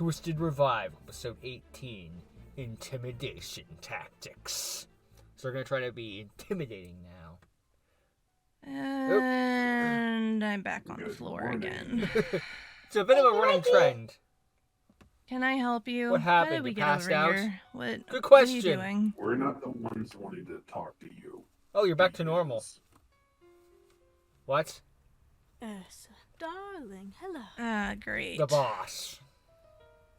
Twisted Revival, episode 18, Intimidation Tactics. So we're going to try to be intimidating now. And I'm back on the floor again. It's a bit of a running trend. Can I help you? What happened? How did we You get passed over out? here? What Good What are you question. doing? We're not the ones wanting to talk to you. Oh, you're back to normal. What? Darling, hello. Great. The boss.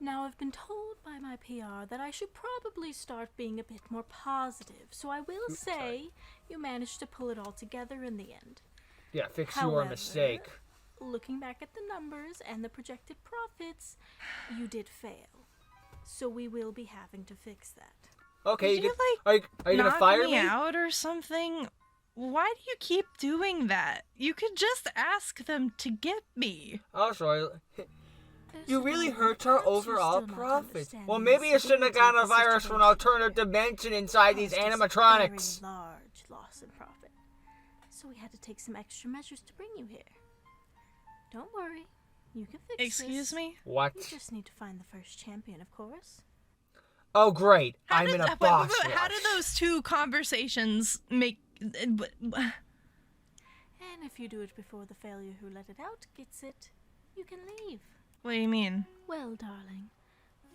Now, I've been told by my PR that I should probably start being a bit more positive, so I will say you managed to pull it all together in the end. Yeah, fix However, your mistake. Looking back at the numbers and the projected profits, you did fail. So we will be having to fix that. Okay, Did you, are you gonna knock fire me me? out or something? Why do you keep doing that? You could just ask them to get me. Also, you really hurt Perhaps our you overall still not profits. understand Well, the maybe you shouldn't have severity gotten a of the virus from an situation. alternative dimension inside these Caused us animatronics. very large loss in profit. So we had to take some extra measures to bring you here. Don't worry, you can fix Excuse this. me? What? You just need to find the first champion, of course. Oh, great. How I'm did- in a wait, boss wait, How rush. did those two conversations make... And if you do it before the failure who let it out gets it, you can leave. What do you mean? Well, darling,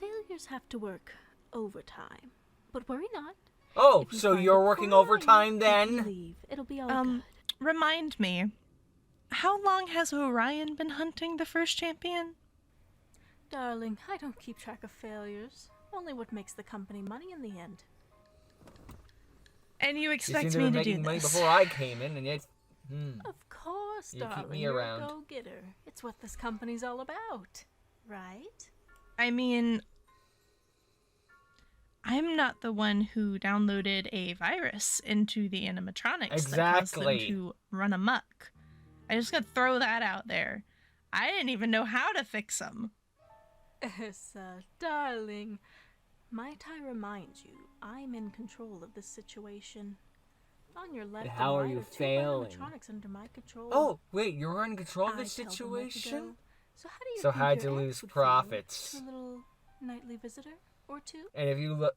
failures have to work overtime. But worry not. Oh, If you so find you're it working fine, overtime you can then? leave. It'll be all good. Remind me, how long has Orion been hunting the first champion? Darling, I don't keep track of failures. Only what makes the company money in the end. And you You expect seem to me be to do making money this? before I came in, and yet... Of course, You keep darling. me You're around. a go-getter. It's what this company's all about, right? I mean, I'm not the one who downloaded a virus into the animatronics that caused them Exactly. to run amok. I just gotta throw that out there. I didn't even know how to fix them. Darling, might I remind you, I'm in control of this situation. On your left And how and are right you are two failing? animatronics under my control. Oh, wait, you're in control of I this tell them where to situation? go. So how do you So think how'd your you ex lose would feel? profits? To a little nightly visitor or two? And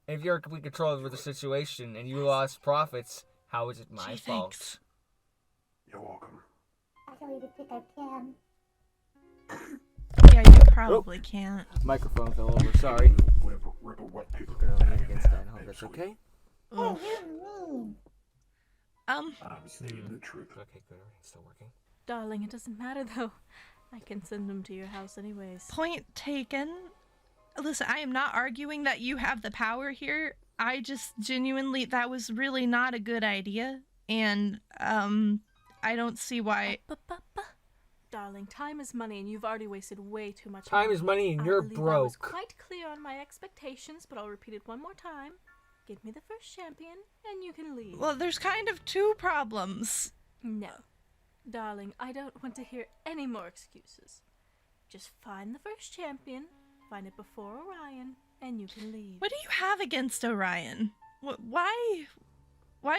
if you're in complete control over the situation and you lost profits, how is it my Gee, fault? thanks. You're welcome. Actually, to think I can. Yeah, you probably can't. Microphone fell over, sorry. Rip a wet paper Gonna bag lean in against half, that. I hope that's actually. okay? Ugh. You're mean. I'm saying the truth. Okay, good. Everything's still working. Darling, it doesn't matter though. I can send them to your house anyways. Point taken. Listen, I am not arguing that you have the power here. I just genuinely, that was really not a good idea. And, I don't see why. Darling, time is money and you've already wasted way too much Time is money and you're I believe I was broke. quite clear on my expectations, but I'll repeat it one more time. Give me the first champion and you can leave. Well, there's kind of two problems. No. Darling, I don't want to hear any more excuses. Just find the first champion, find it before Orion, and you can leave. What do you have against Orion? Why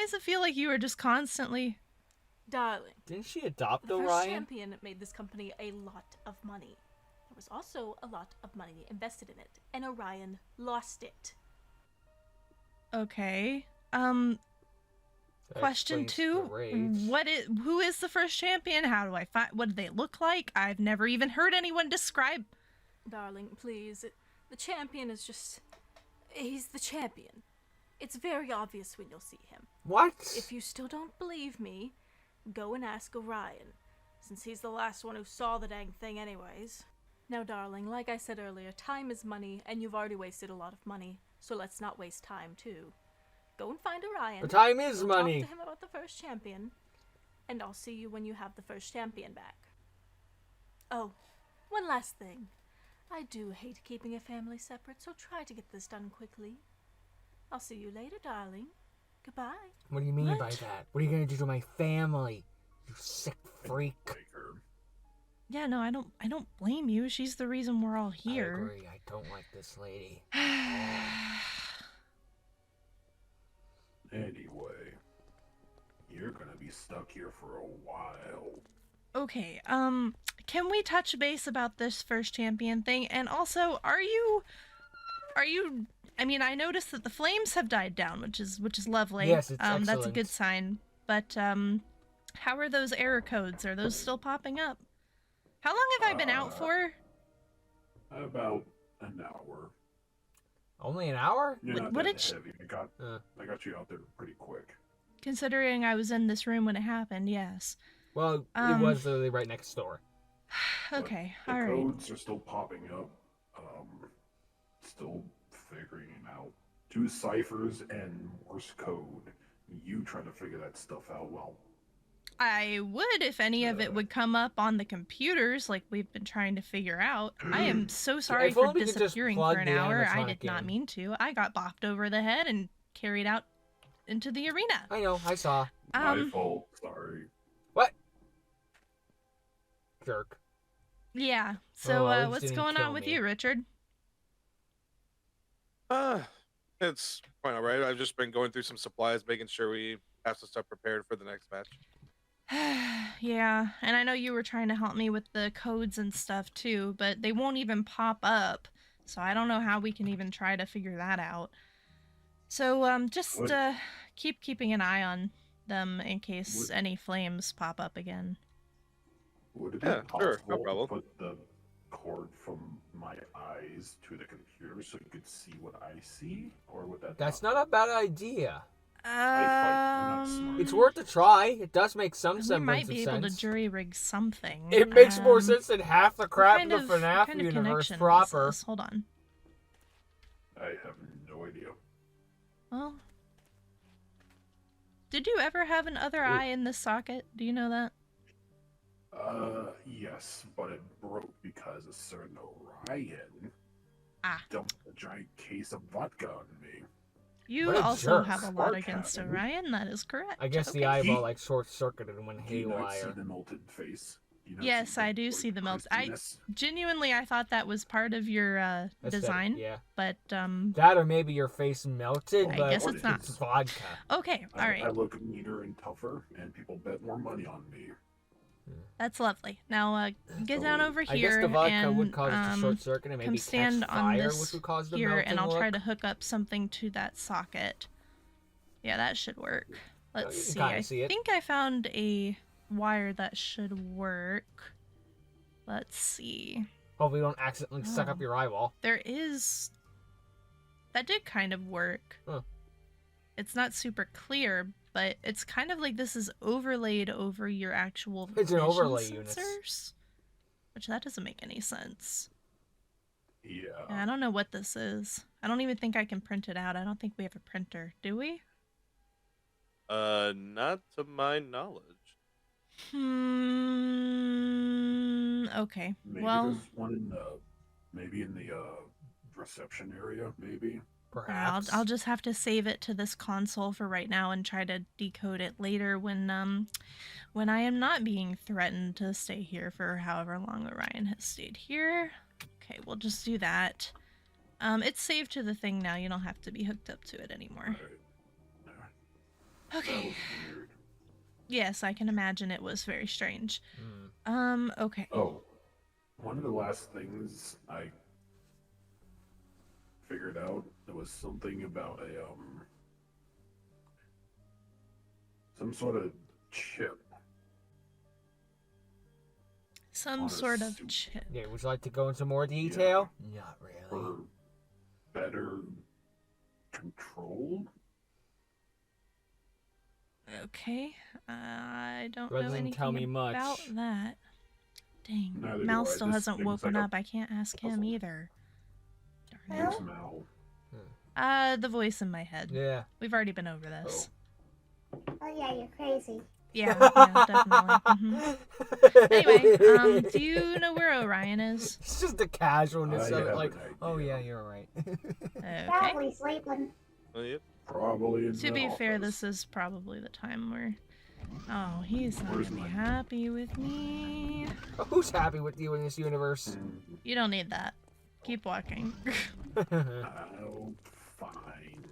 does it feel like you are just constantly... Darling, Didn't she adopt the first Orion? champion made this company a lot of money. There was also a lot of money invested in it, and Orion lost it. Okay. That Question explains two. the rage. Who is the first champion? How do I find... What do they look like? I've never even heard anyone describe... Darling, please. The champion is just... He's the champion. It's very obvious when you'll see him. What? If you still don't believe me, go and ask Orion, since he's the last one who saw the dang thing anyways. Now, darling, like I said earlier, time is money, and you've already wasted a lot of money, so let's not waste time, too. Go and find Orion. But time is Go money. Talk to him about the first champion, and I'll see you when you have the first champion back. Oh, one last thing. I do hate keeping a family separate, so try to get this done quickly. I'll see you later, darling. Goodbye. What do you mean by What? that? What are you gonna do to my family? You sick freak. Baker. Yeah, no, I don't blame you. She's the reason we're all I here. agree. I don't like this lady. Anyway, you're gonna be stuck here for a while. Okay, can we touch base about this first champion thing? And also, are you, I mean, I noticed that the flames have died down, which is lovely. Yes, it's That's a good excellent. sign. But, how are those error codes? Are those still popping up? How long have I been out for? About an hour. Only an hour? You're not What that did sh- heavy. I got you out there pretty quick. Considering I was in this room when it happened, yes. Well, it was literally right next door. Okay, The alright. codes are still popping up. Still figuring it out. 2 ciphers and Morse code. You trying to figure that stuff out? Well, I would if any of it would come up on the computers like we've been trying to figure out. I am so sorry if for only we could just disappearing plug for an the hour. I animatronic did not in. mean to. I got bopped over the head and carried out into the arena. I know, I saw. my fault. Sorry. What? Jerk. Yeah. So at least what's didn't going kill on with me. you, Richard? It's quite alright. I've just been going through some supplies, making sure we have some stuff prepared for the next match. Yeah, and I know you were trying to help me with the codes and stuff too, but they won't even pop up. So I don't know how we can even try to figure that out. So just What? keeping an eye on them in case any flames pop up again. Would it Yeah, be sure, possible no problem. to put the cord from my eyes to the computer so you could see what I see? Or would that That's not a bad idea. I'm not smart. It's worth a try. It does make some We semblance might of be able to sense. jury rig something. It makes more Um, sense than half the what crap kind in the of- FNAF what kind of universe connection proper. was this? Hold on. I have no idea. Well, did you ever have an other eye in this socket? Do you know that? Yes, but it broke because a certain Orion dumped a giant case of vodka on me. You What a also jerk. have a lot Spark against happened. Orion, that is correct. I guess the Okay. eyeball like short circuited and went Do you not see haywire. the melted face? Do you not Yes, see the I do see the melt. I crustiness? genuinely, I thought that was part of your Aesthetic, design, yeah. but That or maybe your face melted, I but guess it's not. it's vodka. Okay, all I right, look neater and tougher, and people bet more money on me. that's lovely. Now, get down over I guess here the vodka and would cause it to short circuit and come maybe stand catch on fire, this which would cause the here, melting and I'll try look. to hook up something to that socket. Yeah, that should work. Let's you can see. kinda I see it. think I found a wire that should work. Let's see. Hopefully, you don't accidentally suck up Oh. your eyeball. There is. That did kind of work. Huh. It's not super clear, but it's kind of like this is overlaid over your actual It's an vision overlay unit. sensors, which that doesn't make any sense. Yeah. And I don't know what this is. I don't even think I can print it out. I don't think we have a printer, do we? Not to my knowledge. Okay. Maybe Well, there's one in the, maybe in the reception area. Maybe. Perhaps. I'll just have to save it to this console for right now and try to decode it later when I am not being threatened to stay here for however long Orion has stayed here. Okay, we'll just do that. It's saved to the thing now. You don't have to be hooked up to it anymore. Alright. That Okay. was weird. Yes, I can imagine it was very strange. Okay. Oh, one of the last things I figured out was something about a some sort of chip. Some on a sort of suit. chip. Yeah, would you like to go into more detail? Not really. For better control. Okay. I don't That know doesn't anything tell me much. about that. Dang. Neither do Mal I. still This hasn't thing's woken like a up. I can't ask him puzzle. either. Darn Huh? Where's Mal? it. The voice in my head. Yeah. We've already been over this. Oh yeah, you're crazy. Yeah, yeah, definitely. Anyway, do you know where Orion is? It's just the casualness I of it, have like, an oh idea. yeah, you're right. Okay. Probably sleeping. Oh, yep. Probably in To the be fair, office. this is probably the time where... Oh, he's not Where's gonna be my- happy with me. Who's happy with you in this universe? You don't need that. Keep walking. Oh, fine.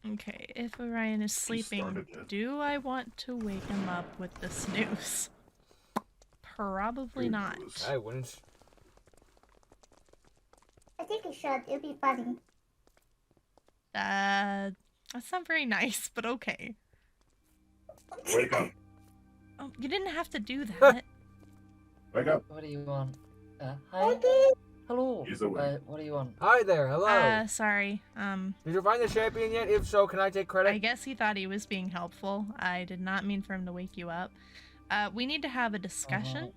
Okay, if Orion is sleeping, started it. do I want to wake him up with the snooze? Probably Who not. knows? I wouldn't. I think you should. It'd be funny. That's not very nice, but okay. Wake up. Oh, you didn't have to do that. Wake up. What do you want? Hi. Hello. He's awake. What do you want? Hi there, hello. Sorry. Did you find the champion yet? If so, can I take credit? I guess he thought he was being helpful. I did not mean for him to wake you up. We need to have a discussion.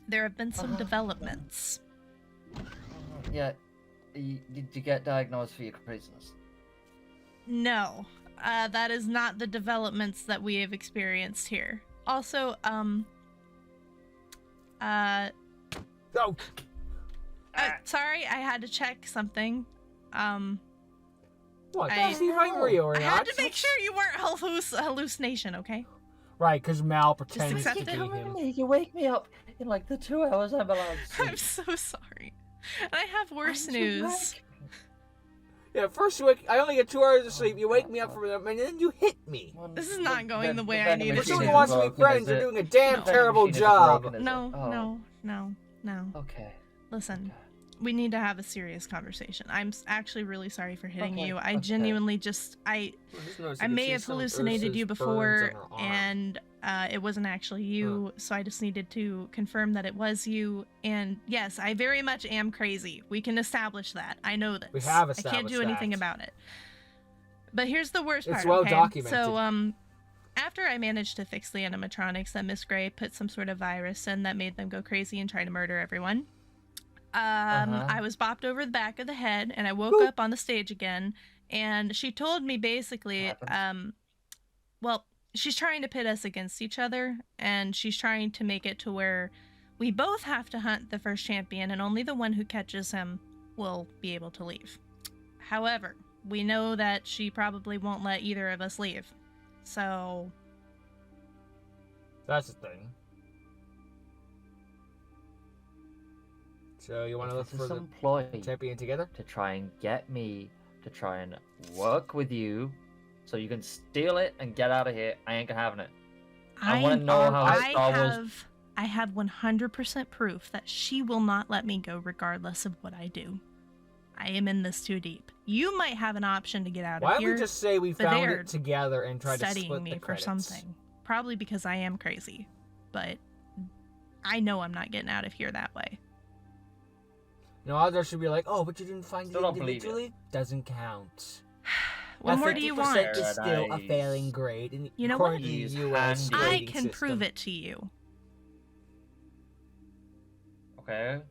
There have been some developments. Yeah. Did you get diagnosed for your craziness? No, that is not the developments that we have experienced here. Also, Oh, sorry, I had to check something. what? I- Is he hungry or I not? had to make sure you weren't hallucination, okay? Right, because Mal pretends to accept be it. him. You wake me up in like the 2 hours I'm allowed to sleep. I'm so sorry. And I have worse Why did you news. wake me? Yeah, first you wake. I only get 2 hours of sleep. You wake me up from them, and then you hit me. Well, This is not going the way I vending need it We're to. doing machine who isn't wants to be broken, friends. is You're it? doing a damn Vending terrible machine isn't job. broken, is it? No, Oh, no. Okay. Listen, we need to have a serious conversation. I'm actually really sorry for hitting Okay, you. I okay. genuinely just, I may have hallucinated you before, and it wasn't actually you, so I just needed to confirm that it was you. And yes, I very much am crazy. We can establish that. I know this. We have I can't established do anything that. about it. But here's the worst It's part. well okay? documented. So, after I managed to fix the animatronics that Miss Gray put some sort of virus in that made them go crazy and try to murder everyone, I was bopped over the back of the head, and I woke up on the stage again, and she told me basically, well, she's trying to pit us against each other, and she's trying to make it to where we both have to hunt the first champion, and only the one who catches him will be able to leave. However, we know that she probably won't let either of us leave, so... That's the thing. So you want to look This for is the some ploy champion together? to try and get me to try and work with you, so you can steal it and get out of here. I ain't having it. I wanna know how Star Wars- I have 100% proof that she will not let me go regardless of what I do. I am in this too deep. You might have an option to get out Why of don't here. we just say we but found they're it together and try to studying split me the for credits? something. Probably because I am crazy. But I know I'm not getting out of here that way. No, others should be like, oh, but you didn't find Still it don't believe it. individually? Doesn't count. What A more do you 50% want? is still a Paradise. failing grade. And You know according what? to Use the US handy. I grading can system. prove it to you. Okay.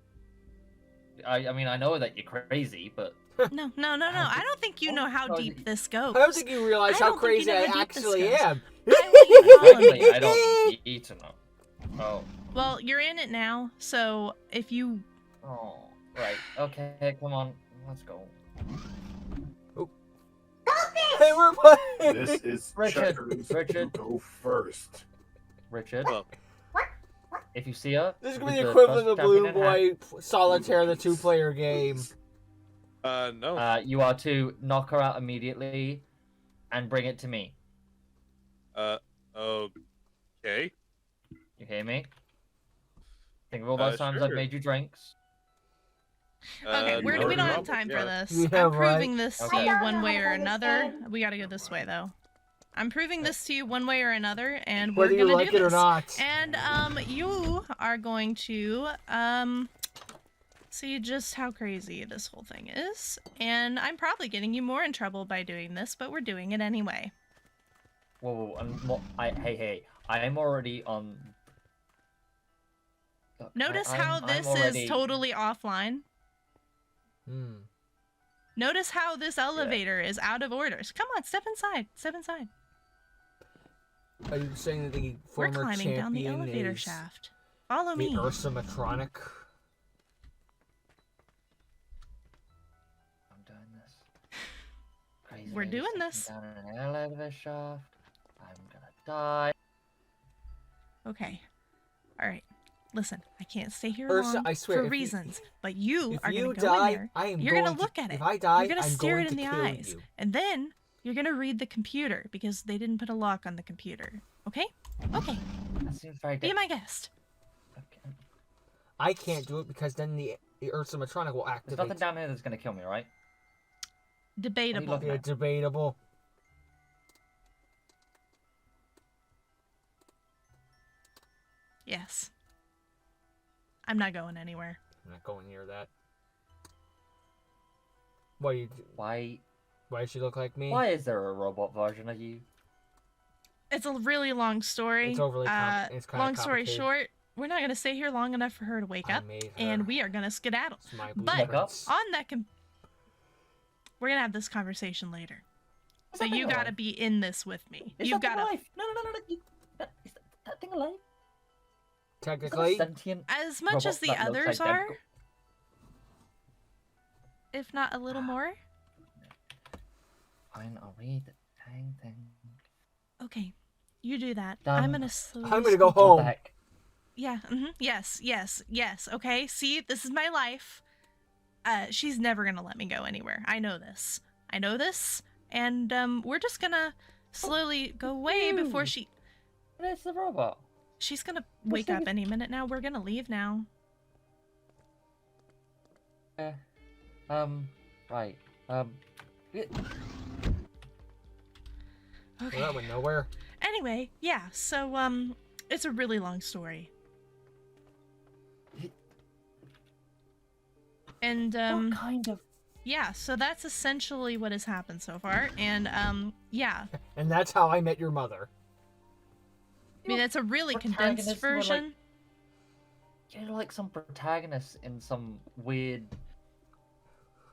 I mean, I know that you're crazy, but No. I don't think you know how Oh, deep this goes. I don't think you realize I how don't think you crazy know I how deep this actually goes. am. I want you to follow me. apparently I don't need to know. Oh. Well, you're in it now, so if you... Oh. Right. Okay. Come on. Let's go. Hey, we're playing. This is Richard, checkers. Richard. You go first. Richard. Well, If you see her, This is with gonna be the the equivalent of first Blue champion in Boy Solitaire, the 2-player game. no. hand, you are to knock her out immediately, and bring it to me. Okay. You hear me? Think of all those times I've Sure. made you drinks. Okay, we no don't have problem, time for yeah. this. Yeah, I'm proving right. this to Okay. you I don't one know way how or to another. understand. We gotta go this way, though. I'm proving this to you one way or another, and Whether we're you gonna like do it or this. not. And, you are going to, see just how crazy this whole thing is. And I'm probably getting you more in trouble by doing this, but we're doing it anyway. Whoa, hey, I am already on. Notice how I'm this already... is totally offline. Hmm. Notice how this elevator is out of orders. Come on, step inside. Step inside. Are you saying that the We're former climbing down the champion elevator is shaft. Follow the me. Ursa-matronic? I'm doing this. Crazy We're lady doing sitting this. Down in an elevator shaft. I'm gonna die. Okay. All right. Listen, I can't stay here Ursa, long I swear, for if you- reasons, but you If are you going to go in die, there. I am You're going gonna to look at it. If I die, You're gonna I'm stare going it in to the kill eyes, you. and then You're gonna read the computer because they didn't put a lock on the computer. Okay? Okay. That seems very Be my guest. Okay. I can't do it because then the Earth's animatronic will There's activate. nothing down here that's gonna kill me, right? Debatable. looking Yeah, debatable. Yes. I'm not going anywhere. I'm not going near that. What do you? Why? Why does she look like me? Why is there a robot version of you? It's a really long story. It's overly it's kind long of story complicated. short, we're not gonna stay here long enough for her to wake I up, made her. and we are gonna skedaddle. It's my But blueprints. on that, we're gonna have this conversation later. Is So that thing you gotta alive? be in this with me. Is You've that thing gotta. alive? No. Is that thing alive? Is that a Technically, sentient As much robot as the that looks others are, identical? if not a little more. Fine, I'll read the dang thing. Okay, you do that. Done. I'm gonna slowly. I'm gonna go What home. the heck? Yeah. Yes. Okay. See, this is my life. She's never gonna let me go anywhere. I know this. And we're just gonna slowly go away before Dude. she. It's the robot. She's gonna wake up any minute now. We're gonna leave now. Right. Okay. Well, that went nowhere. Anyway, yeah. So it's a really long story. And What kind of? yeah. So that's essentially what has happened so far. And yeah. And that's how I met your mother. I mean, it's a really Protagonists condensed were, like, version. You're like some protagonist in some weird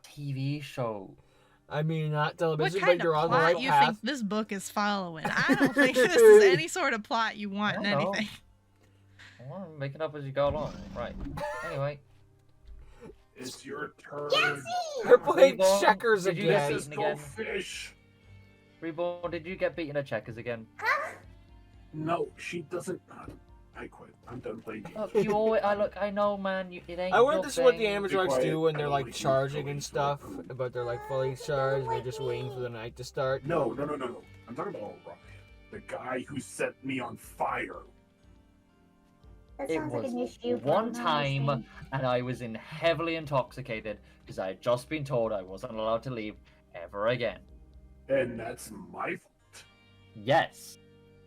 TV show. I mean, not What television, kind but you're of on the plot right you path. think this book is following? I don't think this is any sort of plot you want in I don't know. anything. Well, make it up as you go along. Right. Anyway. It's your turn. They're playing Reborn, checkers did you get again. Let's beaten go again? fish. Reborn, did you get beaten at checkers again? No, she doesn't. I quit. I'm done playing games. Look, you always. I know, man. It ain't. I wonder your if this is what the thing. animatronics quiet. do when they're I like don't like charging you. and stuff, but they're like fully charged and they're just waiting for the night to start. No. I'm talking about Ryan, the guy who set me on fire. That It sounds like was an issue. but one I'm not time, listening. and I was heavily intoxicated because I had just been told I wasn't allowed to leave ever again. And that's my fault. Yes,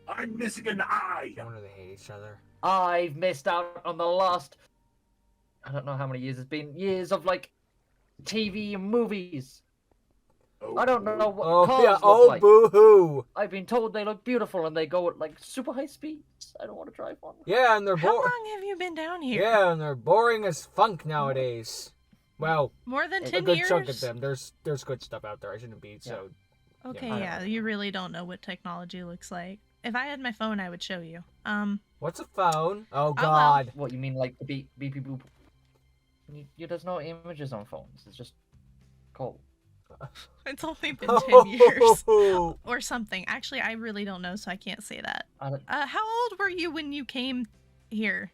I'm missing an eye. I wonder if they hate each other. I've missed out on the last. I don't know how many years it's been. Years of like TV and movies. Oh, I don't know what Oh cars yeah, look oh like. boo hoo. I've been told they look beautiful and they go at like super high speeds. I don't want to drive one. Yeah, and they're How boring. long have you been down here? Yeah, and they're boring as funk nowadays. Well, More than A a 10 good years? chunk of them. There's good stuff out there. I shouldn't be so. Okay, I don't yeah, know. you really don't know what technology looks like. If I had my phone, I would show you. What's a phone? Oh well. God. What you mean, like the beep beep boop? There's no images on phones. It's just cold. It's only been 10 years. Oh, Or something. Actually, I really don't know, so I can't say that. I don't, How old were you when you came here?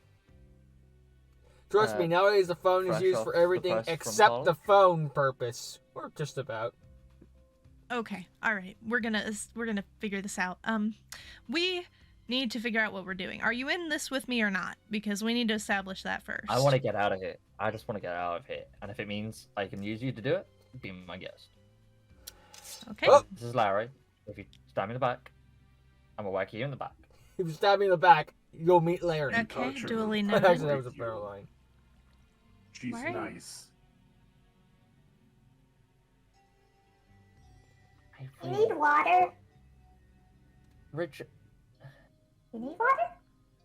Trust me, nowadays the phone is fresh used off for the everything press from except college. the phone purpose, or just about. Okay, all right. We're gonna figure this out. We need to figure out what we're doing. Are you in this with me or not? Because we need to establish that first. I want to get out of here. I just want to get out of here. And if it means I can use you to do it, be my guest. Okay. Oh. This is Larry. If you stab me in the back, I'm gonna whack you in the back. If you stab me in the back, you'll meet Larry. Okay, Culture. duly Actually, noted. that was a better line. She's Right. nice. You need water. Richard. You need water?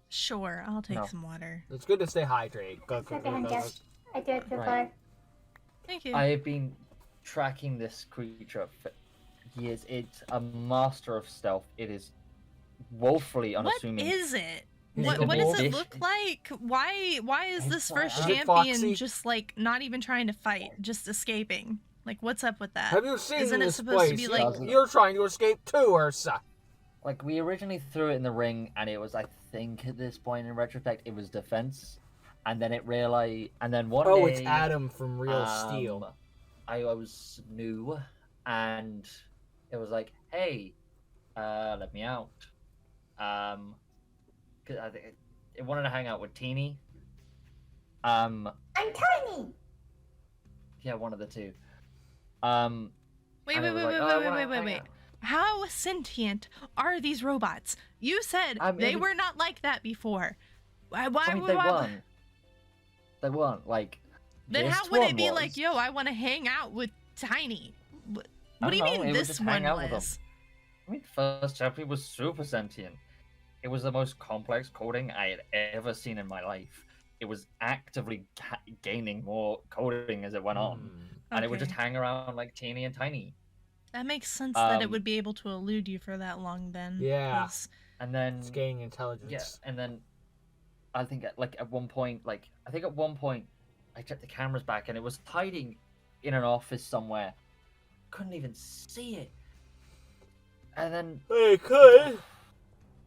Sure, I'll take No. some water. It's good to stay hydrated. Go, go, Okay, go, I'm go, just. I do it so Right. far. Thank you. I have been tracking this creature for years. It's a master of stealth. It is woefully What unassuming. is it? He's What the does wolf. it look like? Why is It's this first like- Is it champion Foxy? just like not even trying to fight, just escaping? Like what's up with that? Have you seen Isn't it this supposed place? to be It like doesn't. You're trying to escape too, Ursa. Like, we originally threw it in the ring, and it was, I think, at this point in retrospect, it was defense. And then it realized, and then one Oh, day, it's Adam from Real Steel. I was new, and it was like, hey, let me out. 'Cause I think it wanted to hang out with Teeny. I'm tiny. Yeah, one of the two. Wait, And wait, it wait, was wait, like, wait, "Oh, I wait, wanna wait, wait, hang wait. out." How sentient are these robots? You said I they mean- were not like that before. Why, I mean, they weren't. They weren't like. Then this how would one it be was. like, yo, I want to hang out with Tiny? What I do you don't know, mean it would this just one hang out with was? I mean, first chapter was super sentient. It was the most complex coding I had ever seen in my life. It was actively gaining more coding as it went on, and it would just Okay. hang around like teeny and tiny. That makes sense that it Um, would be able to elude you for that long then. Yeah. 'cause- And then It's gaining intelligence. yeah, and then I think at one point, I checked the cameras back, and it was hiding in an office somewhere. Couldn't even see it. And then You could.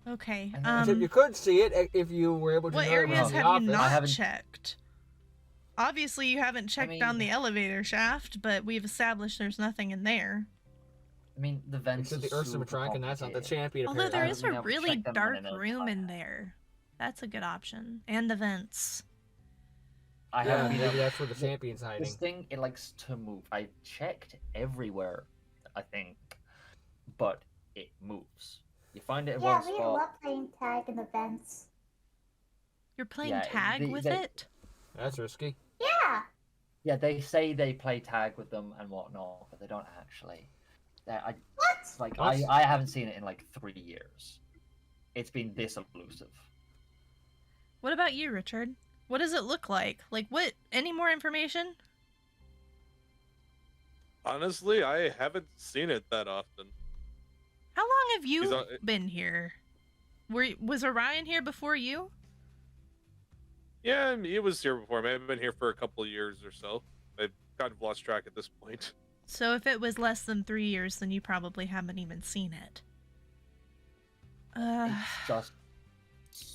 Okay. And then- Except you could see it if you were able to. What know it was areas in the have you office. not haven't- checked? Obviously, you haven't checked down mean- the elevator shaft, but we've established there's nothing in there. I mean, the vents. Except the are Ursa super Matronic, and that's not the complicated. champion. Although there apparently. is haven't a been able to really check them dark in a room in time. there. That's a good option. And the vents. I Yeah, haven't been maybe able- that's where the champion's hiding. This thing, it likes to move. I checked everywhere, I think, but it moves. You find it in Yeah, one we spot. love playing tag in the vents. You're playing Yeah, tag with they- it? That's risky. Yeah. Yeah, they say they play tag with them and whatnot, but they don't actually. What? Like What? I haven't seen it in like 3 years. It's been this elusive. What about you, Richard? What does it look like? Like, what? Any more information? Honestly, I haven't seen it that often. How long have you He's on- been here? Was Orion here before you? Yeah, I mean, he was here before. Maybe I've been here for a couple of years or so. I've kind of lost track at this point. So if it was less than 3 years, then you probably haven't even seen it. It's just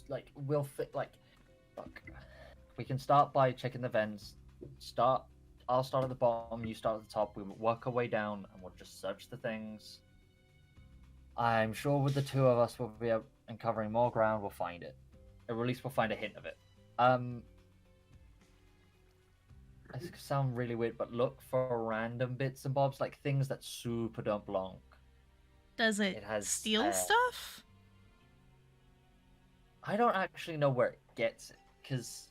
like we'll fit. Like, look, we can start by checking the vents. I'll start at the bottom. You start at the top. We will work our way down, and we'll just search the things. I'm sure with the two of us, we'll be able, and covering more ground, we'll find it. Or at least we'll find a hint of it. This could sound really weird, but look for random bits and bobs, like things that super don't belong. Does it, It has, steal stuff? I don't actually know where it gets it, because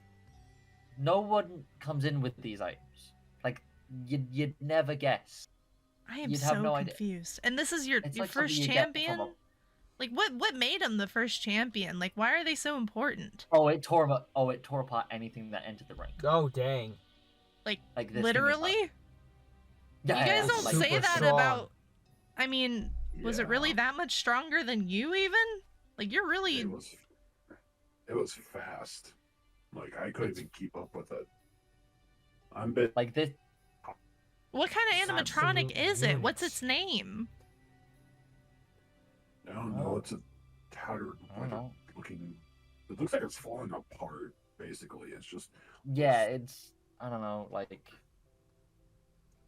no one comes in with these items. Like, you'd never guess. I am You'd have so no idea. confused. And this is your It's your like something first you get from champion? a- Like, what made him the first champion? Like, why are they so important? it tore apart anything that entered the ring. Oh dang! Like this thing is Literally? up. Yeah, You guys it's don't like- say super that strong. about... I mean, was it really Yeah, that much stronger than you, even? Like, you're really... It was fast. Like I couldn't even keep up with it. I'm bit like this. What kind of It's animatronic absolute is it? What's units. its name? I don't know. It's a tattered, I don't know. looking. It looks like it's falling apart. Basically, it's just. Yeah, it's I don't know. Like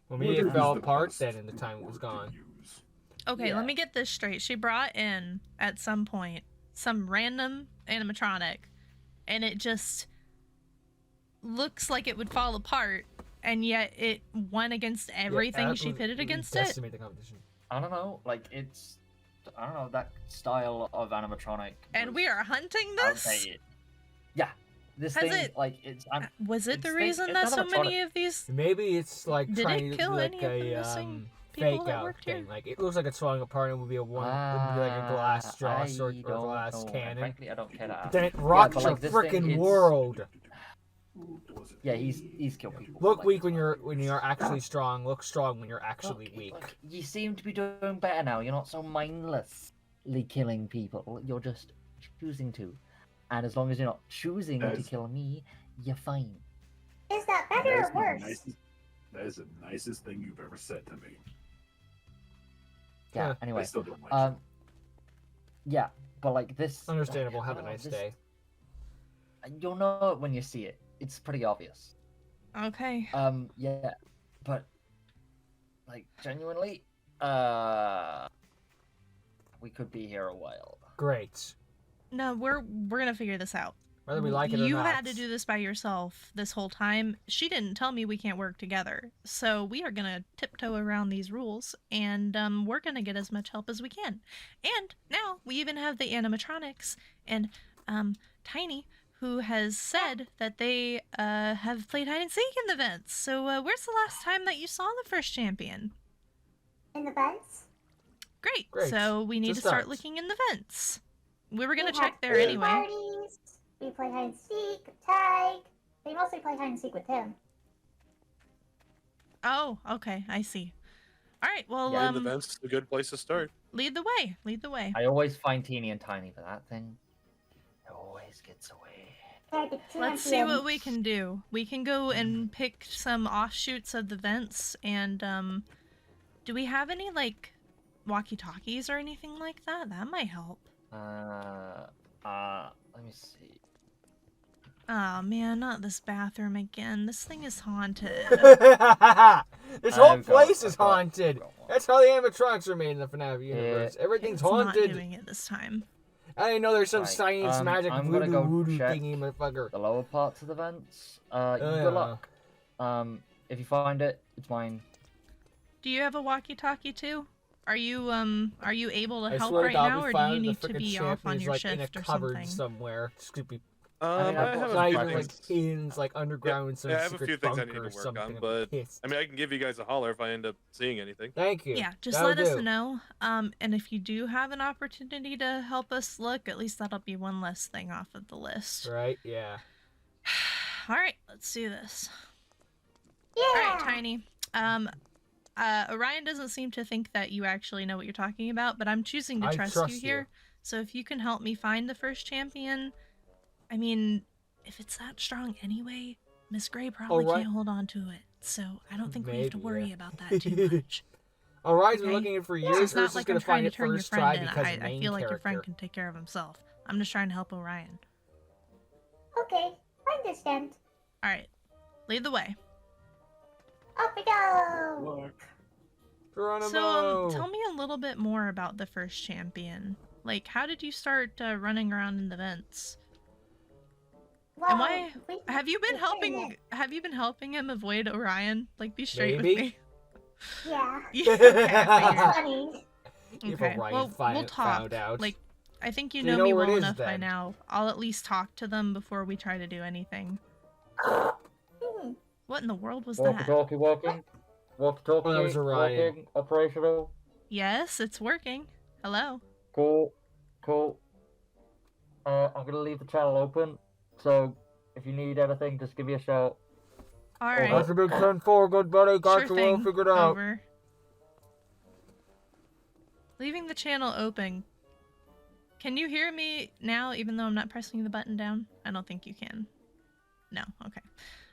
Well, maybe it whether fell it's the apart best then in the time it was word to gone. use. Okay, Yeah. let me get this straight. She brought in, at some point, some random animatronic, and it just looks like it would fall apart, and yet it won against everything she pitted against it. Decimate the competition. I don't know. Like it's I don't know that style of animatronic. And we are hunting this? outdated. Yeah, this Has thing it- like it's. Was it It's the thing- reason it's that not so animatronic. many of these... Maybe it's like Did it trying to kill do like any of the a missing people fake that out worked thing. here? Like it looks like it's falling apart and it would be a one, it would be like a glass straw I sort or don't glass know, and cannon. Frankly, I don't care to But ask. then it rocks but, your like, this thing, freaking it's- world. Yeah, he's killed people. Look like, weak when you're actually strong. Look strong when you're actually look, weak. look, you seem to be doing better now. You're not so mindlessly killing people. You're just choosing to. And as long as you're not choosing to As- kill me, you're fine. Is that That better is or the worse? nicest- That is the nicest thing you've ever said to me. Yeah, Yeah, I anyway. still don't like Yeah, but like this. Understandable. Have a oh, nice this- day. You'll know it when you see it. It's pretty obvious. Okay. Yeah, but like genuinely, we could be here a while. Great. No, we're gonna figure this out. Whether we like it or not. You had to do this by yourself this whole time. She didn't tell me we can't work together. So we are gonna tiptoe around these rules, and we're gonna get as much help as we can. And now we even have the animatronics and Tiny, who has said that they have played hide and seek in the vents. So where's the last time that you saw the first champion? In the vents? Great. Great. So we need to start start. looking in the vents. We were gonna We check have there tea anyway. Parties. We play hide and seek, tag. They mostly play hide and seek with him. Oh, okay, I see. All right, well, In the vents is a good place to start. lead the way. Lead the way. I always find Teeny and Tiny, but that thing, it always gets away. They're the Let's see what champions. we can do. We can go and pick some offshoots of the vents, and do we have any like walkie-talkies or anything like that? That might help. Let me see. Oh man, not this bathroom again. This thing is haunted. This whole I've got- place is I've got- haunted. I've got one. That's how the animatronics are made in the FNAF universe. Everything's It's not haunted. doing it this time. I didn't know there's some Right, science magic I'm gonna go voodoo check thingy motherfucker. The lower parts of the vents. yeah. Good luck. If you find it, it's mine. Do you have a walkie-talkie too? Are you able to I help swear to right God, now, we or do found you the need to frickin' be off on champions, your like, in a shift or cupboard something? somewhere. Stupid. I I've have got a It's some not few even like things. in like underground in some I have a secret few things I bunker need to or work something. on, I'm but pissed. I mean, I can give you guys a holler if I end up seeing anything. Thank you. Yeah, just That'll let us do. know. And if you do have an opportunity to help us look, at least that'll be one less thing off of the list. Right? Yeah. All right, let's do this. Yeah. All right, Tiny. Orion doesn't seem to think that you actually know what you're talking about, but I'm choosing to I trust trust you you. here. So if you can help me find the first champion, I mean, if it's that strong anyway, Miss Gray probably Alright. can't hold on to it. So I don't think we have to Maybe, worry yeah. about that too much. Orion's been Okay. looking for So years. it's We're not just like gonna I'm trying find to it turn your first try friend in. because I main feel like your friend character. can take care of himself. I'm just trying to help Orion. Okay, I understand. All right, lead the way. Up we go. Look. Geronimo. So, tell me a little bit more about the first champion. Like, how did you start running around in the vents? Well, And why? we- Have you been we helping? internet. Have you been helping him avoid Orion? Like, be straight Maybe. with me. Yeah. Yeah, okay, I That's figured. funny. If Okay, Orion well, we'll talk. found out. Like, I think you So you know know me where it well is enough by then. now. I'll at least talk to them before we try to do anything. Hmm. What in the world was that? Walkie-talkie working. Walkie-talkie Oh, that was Orion. working. Operational. Yes, it's working. Hello. Cool. Cool. I'm gonna leave the channel open, so if you need anything, just give me a shout. All Okay. right. That's a big 10-4, good buddy. Got Sure you all thing. figured out. Over. Leaving the channel open. Can you hear me now, even though I'm not pressing the button down? I don't think you can. No. Okay.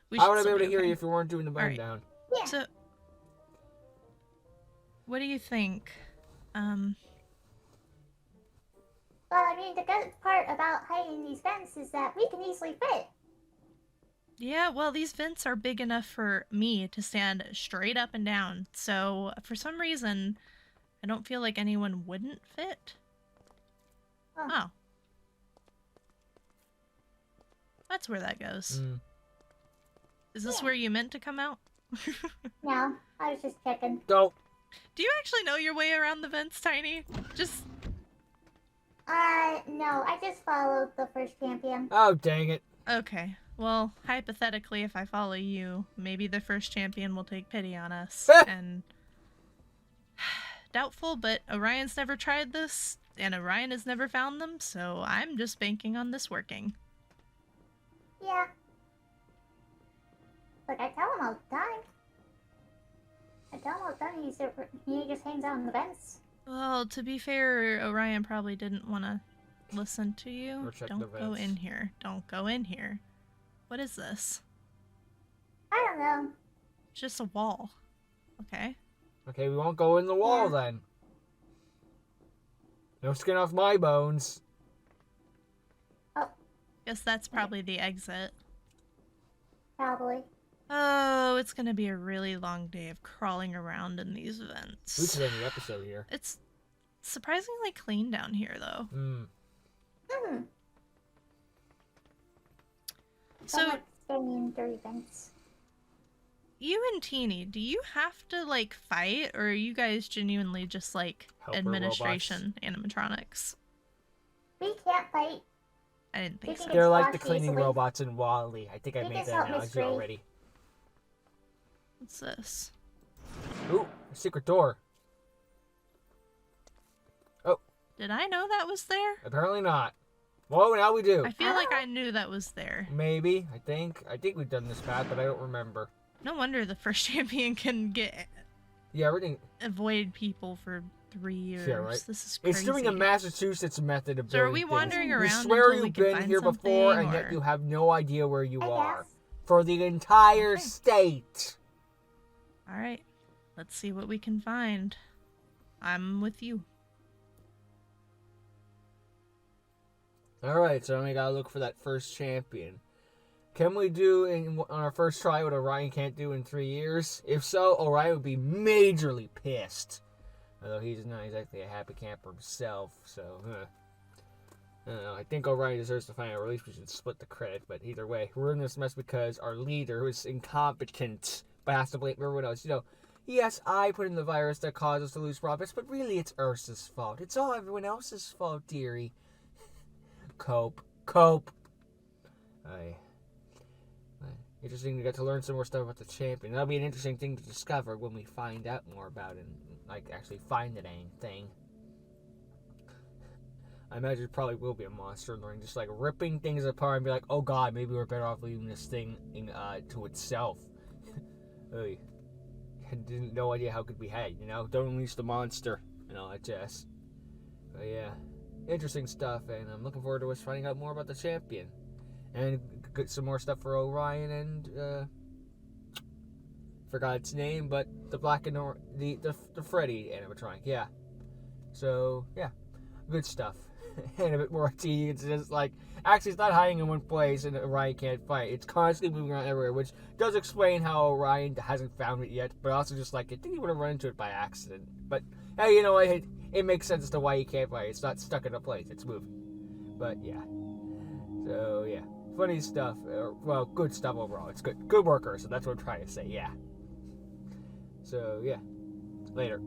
We How should would I be still able to be hear okay. you if you weren't doing the button Alright. down? Yeah. So, what do you think? Well, I mean, the good part about hiding these vents is that we can easily fit. Yeah, well, these vents are big enough for me to stand straight up and down. So, for some reason, I don't feel like anyone wouldn't fit. Oh. Oh. That's where that goes. Mm. Is this Yeah. where you meant to come out? No, I was just checking. Go. Do you actually know your way around the vents, Tiny? Just No, I just followed the first champion. Oh, dang it. okay. Well, hypothetically, if I follow you, maybe the first champion will take pity on us. And doubtful, but Orion's never tried this, and Orion has never found them, so I'm just banking on this working. Yeah. Look, I tell him all the time. I tell him all the time he just hangs out in the vents. Well, to be fair, Orion probably didn't want to listen to you. Or check the Don't go vents. in here. Don't go in here. What is this? I don't know. It's just a wall. Okay. Okay, we won't go in the wall Yeah. then. No skin off my bones. Guess that's probably the exit. Probably. Oh, it's gonna be a really long day of crawling around in these vents. This is in the episode here. It's surprisingly clean down here, though. So, I'm not staying in dirty vents. you and Teeny, do you have to, like, fight, or are you guys genuinely just, like, Helper administration animatronics? We can't fight. I didn't think so. They're like the Squashy, cleaning so we- robots in Wall-E. I think I we made just that help Miss analogy Gray. already. What's this? Ooh, a secret door. Did I know that was there? Apparently not. Whoa, now we do. I feel like I knew that was there. Maybe. I think we've done this path, but I don't remember. No wonder the first champion can get Yeah, everything. avoid people for 3 years. Yeah, right. This is crazy. It's doing a Massachusetts method of So are doing we things. wandering You around swear until we you've can been find here before, something, and yet or- you have no idea where you I are. guess. For the entire Okay. state. All right, let's see what we can find. I'm with you. Alright, so we gotta look for that first champion. Can we do on our first try what Orion can't do in 3 years? If so, Orion would be majorly pissed. Although he's not exactly a happy camper himself, so, I don't know. I think Orion deserves to find a release. We should split the credit, but either way, we're in this mess because our leader, who is incompetent, but has to blame everyone else. You know, yes, I put in the virus that caused us to lose profits, but really it's Ursa's fault. It's all everyone else's fault, dearie. Cope. Interesting to get to learn some more stuff about the champion. That'll be an interesting thing to discover when we find out more about it and, like, actually find the dang thing. I imagine it probably will be a monster in the ring, just, like, ripping things apart and be like, oh god, maybe we're better off leaving this thing to itself. Hey, no idea how could we head, you know? Don't unleash the monster and all that jazz. But yeah. Interesting stuff, and I'm looking forward to us finding out more about the champion. And get some more stuff for Orion and, forgot its name, but the black and the Freddy animatronic, yeah. So, yeah. Good stuff. And a bit more tedious. It's just like, actually it's not hiding in one place and Orion can't fight. It's constantly moving around everywhere, which does explain how Orion hasn't found it yet, but also just like, I think he would have run into it by accident. But, hey, you know what? It makes sense as to why he can't fight. It's not stuck in a place. It's moving. But, yeah. So, yeah. Funny stuff. Well, good stuff overall. It's good. Good worker, so that's what I'm trying to say, yeah. So, yeah. Later.